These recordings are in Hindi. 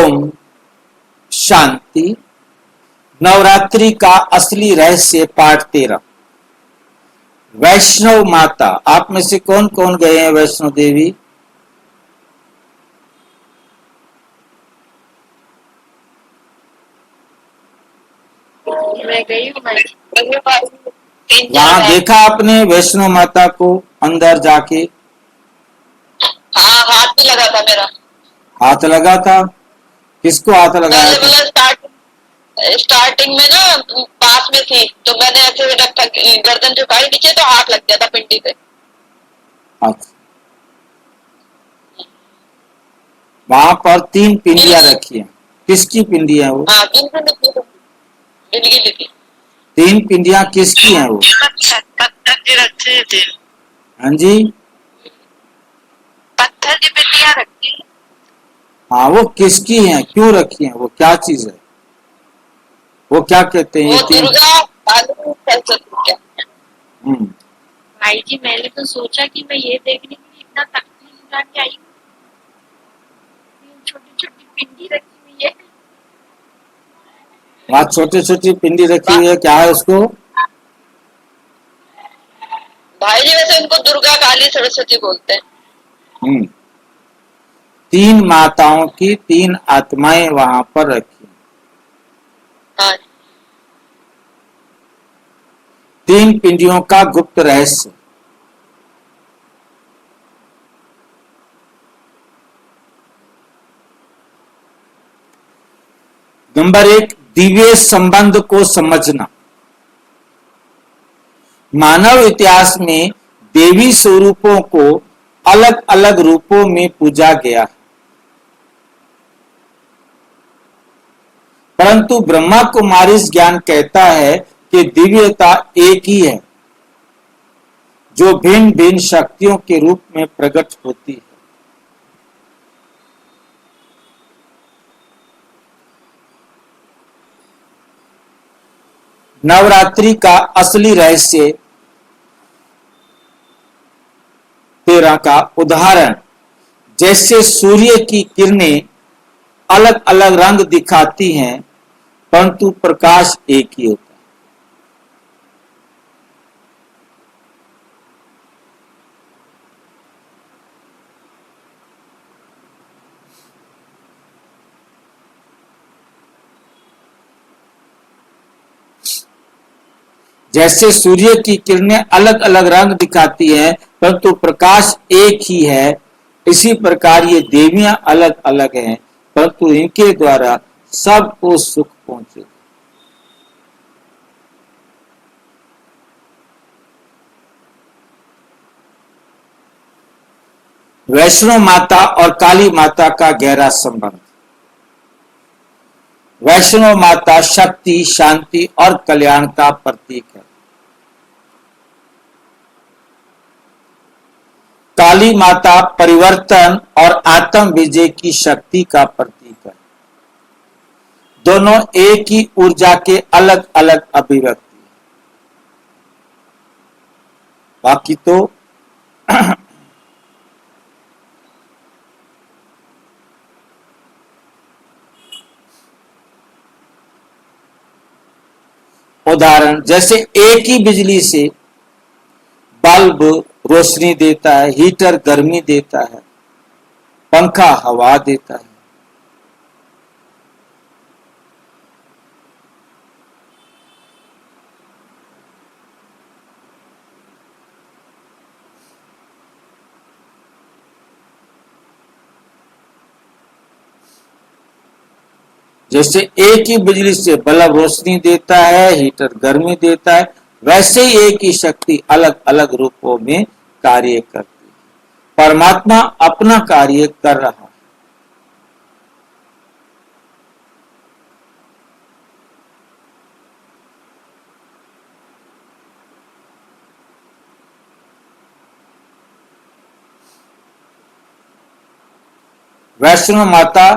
ओम शांति। नवरात्रि का असली रहस्य पाठ 13। वैष्णव माता। आप में से कौन कौन गए हैं वैष्णो देवी? मैं गई हूँ। वहां देखा आपने वैष्णो माता को अंदर जाके? हाँ, हाथ भी लगा था मेरा। हाथ लगा था? किसको हाथ लगाया था? स्टार्टिंग में ना पास में थी तो मैंने ऐसे रखा, गर्दन झुकाई नीचे तो हाथ लग गया था पिंडी पे। अच्छा। वहां पर 3 पिंडियां रखी हैं। किसकी पिंडी है वो? हाँ, जिंदगी थी। 3 पिंडियां किसकी हैं वो? पत्थर की रखी थी। हाँ जी, पत्थर की पिंडियां रखी। हाँ, वो किसकी हैं, क्यों रखी हैं, वो क्या चीज है, वो क्या कहते हैं ये वो 3? दुर्गा काली सरस्वती। भाई जी, मैंने तो सोचा कि मैं ये देखने के लिए इतना तकलीफ उठा के आई हूँ, छोटी छोटी पिंडी रखी हुई है। वहाँ छोटी छोटी पिंडी रखी हुई है, क्या है उसको? भाई जी वैसे उनको दुर्गा काली सरस्वती बोलते हैं। 3 माताओं की 3 आत्माएं वहां पर रखी। हाँ। 3 पिंडियों का गुप्त रहस्य। नंबर 1, दिव्य संबंध को समझना। मानव इतिहास में देवी स्वरूपों को अलग अलग रूपों में पूजा गया, परंतु ब्रह्मा कुमारी ज्ञान कहता है कि दिव्यता एक ही है जो भिन्न भिन्न शक्तियों के रूप में प्रकट होती है। नवरात्रि का असली रहस्य 13 का उदाहरण। जैसे सूर्य की किरणें अलग अलग रंग दिखाती हैं, परंतु प्रकाश एक ही होता है। जैसे सूर्य की किरणें अलग अलग रंग दिखाती हैं, परंतु प्रकाश एक ही है, इसी प्रकार ये देवियां अलग अलग हैं, परंतु इनके द्वारा सबको सुख पहुंचे। वैष्णो माता और काली माता का गहरा संबंध। वैष्णो माता शक्ति, शांति और कल्याण का प्रतीक है। काली माता परिवर्तन और आत्म विजय की शक्ति का प्रतीक है। दोनों एक ही ऊर्जा के अलग अलग अभिव्यक्ति है। बाकी तो उदाहरण, जैसे एक ही बिजली से बल्ब रोशनी देता है, हीटर गर्मी देता है, पंखा हवा देता है। जैसे एक ही बिजली से बल्ब रोशनी देता है, हीटर गर्मी देता है, वैसे ही एक ही शक्ति अलग अलग रूपों में कार्य करती है। परमात्मा अपना कार्य कर रहा है। वैष्णो माता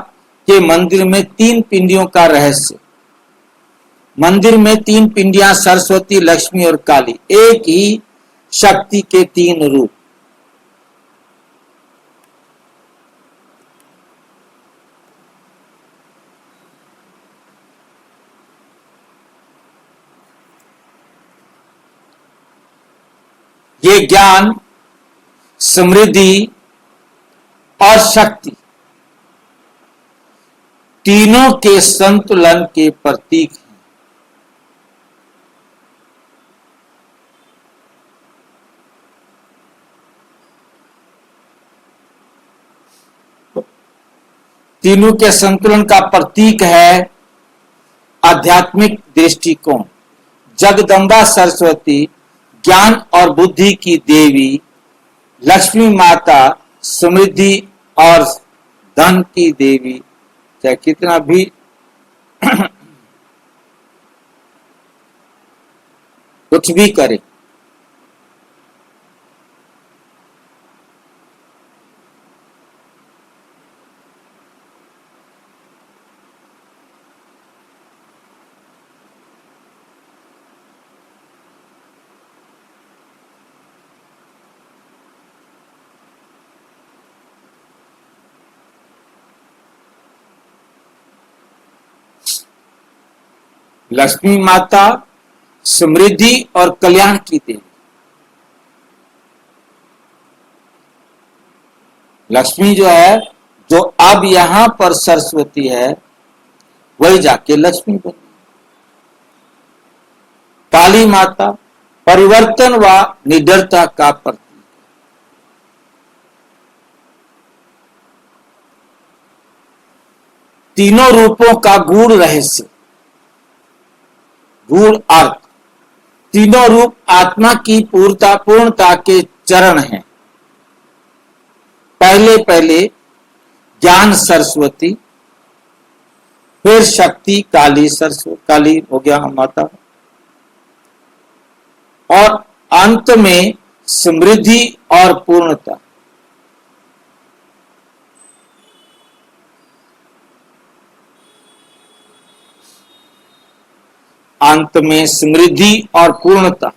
के मंदिर में 3 पिंडियों का रहस्य। मंदिर में 3 पिंडियां सरस्वती, लक्ष्मी और काली, एक ही शक्ति के 3 रूप। ये ज्ञान, समृद्धि और शक्ति तीनों के संतुलन के प्रतीक हैं। तीनों के संतुलन का प्रतीक है आध्यात्मिक दृष्टिकोण। जगदम्बा सरस्वती ज्ञान और बुद्धि की देवी, लक्ष्मी माता समृद्धि और धन की देवी, चाहे कितना भी कुछ भी करे, लक्ष्मी माता समृद्धि और कल्याण की देवी। लक्ष्मी जो है, जो अब यहां पर सरस्वती है, वही जाके लक्ष्मी बनी। काली माता परिवर्तन व निडरता का प्रतीक। तीनों रूपों का गूढ़ रहस्य, गूढ़ अर्थ। तीनों रूप आत्मा की पूर्णता के चरण हैं। पहले पहले ज्ञान सरस्वती, फिर शक्ति काली, सरस्वती काली हो गया माता, और अंत में समृद्धि और पूर्णता। अंत में समृद्धि और पूर्णता।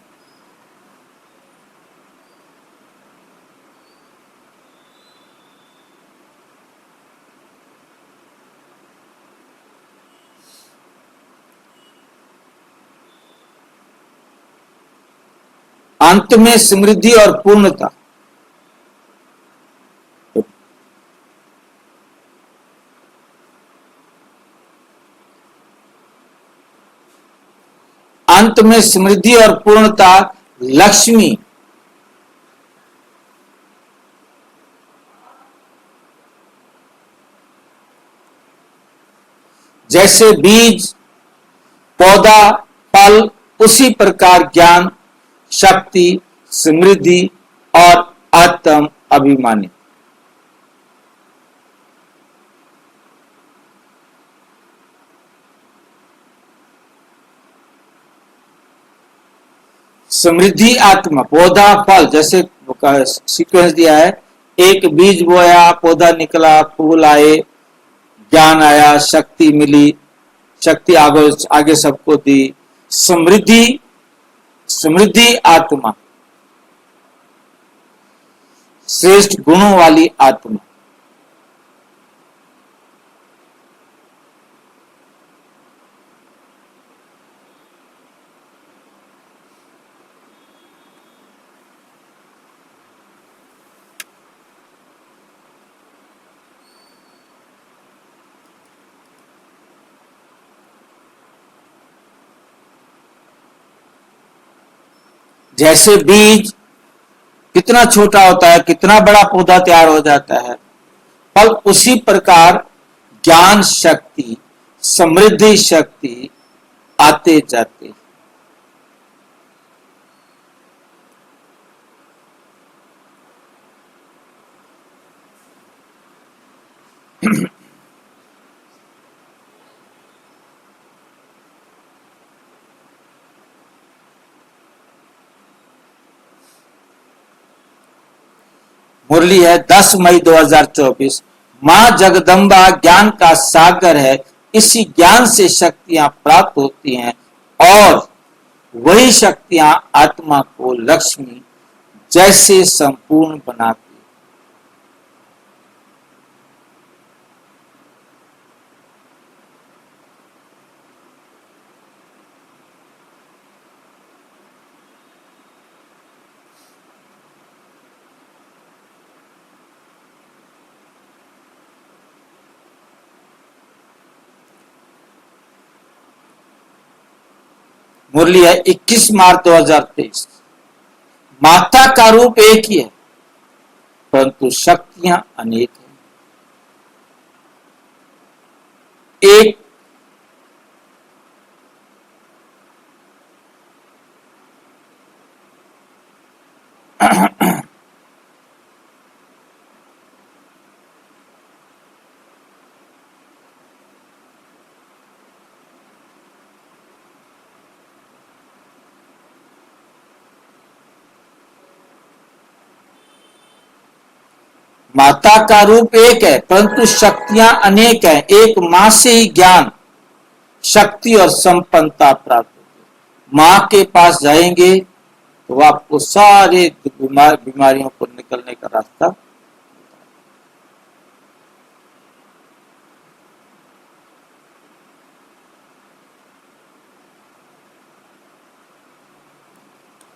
अंत में समृद्धि और पूर्णता। अंत में समृद्धि और पूर्णता लक्ष्मी जैसे बीज, पौधा, फल, उसी प्रकार ज्ञान, शक्ति, समृद्धि और आत्म अभिमानी। समृद्धि आत्मा, पौधा, फल, जैसे सीक्वेंस दिया है, एक बीज बोया, पौधा निकला, फूल आए, ज्ञान आया, शक्ति मिली, शक्ति आगे आगे सबको दी। समृद्धि, समृद्धि आत्मा, श्रेष्ठ गुणों वाली आत्मा। जैसे बीज कितना छोटा होता है, कितना बड़ा पौधा तैयार हो जाता है, फल उसी प्रकार ज्ञान शक्ति, समृद्धि शक्ति आते जाते। मुरली है 10 मई 2024। मां जगदम्बा ज्ञान का सागर है, इसी ज्ञान से शक्तियां प्राप्त होती हैं और वही शक्तियां आत्मा को लक्ष्मी जैसे संपूर्ण बनाती। मुरली है 21 मार्च 2023। माता का रूप एक ही है परंतु शक्तियां अनेक हैं। एक माता का रूप एक है परंतु शक्तियां अनेक हैं। एक मां से ही ज्ञान, शक्ति और संपन्नता प्राप्त होगी। मां के पास जाएंगे तो आपको सारे बीमारियों को निकलने का रास्ता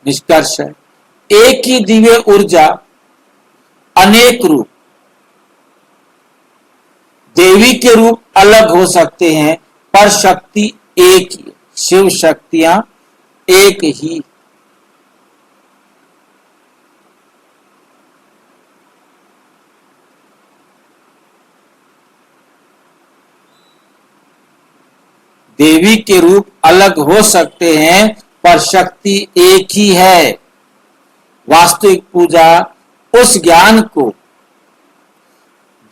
निष्कर्ष है। एक ही दिव्य ऊर्जा अनेक रूप। देवी के रूप अलग हो सकते हैं पर शक्ति एक ही है। शिव शक्तियां एक ही। देवी के रूप अलग हो सकते हैं पर शक्ति एक ही है। वास्तविक पूजा उस ज्ञान को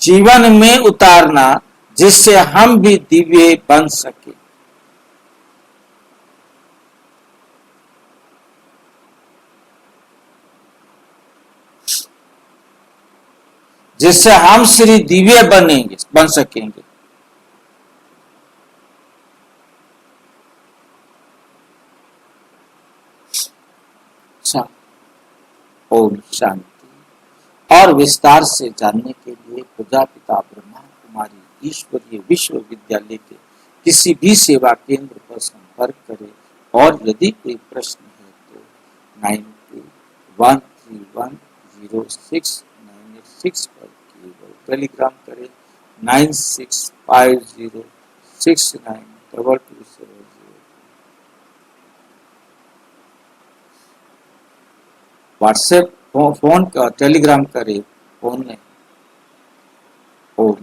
जीवन में उतारना जिससे हम भी दिव्य बन सके। जिससे हम श्री दिव्य बन सकेंगे। ओम शांति। और विस्तार से जानने के लिए प्रजापिता ब्रह्मा कुमारी ईश्वरीय विश्वविद्यालय के किसी भी सेवा केंद्र पर संपर्क करें और यदि कोई प्रश्न है तो 9213106986 पर टेलीग्राम करें 9650692270। व्हाट्सएप फोन का टेलीग्राम करें फोन में। ओम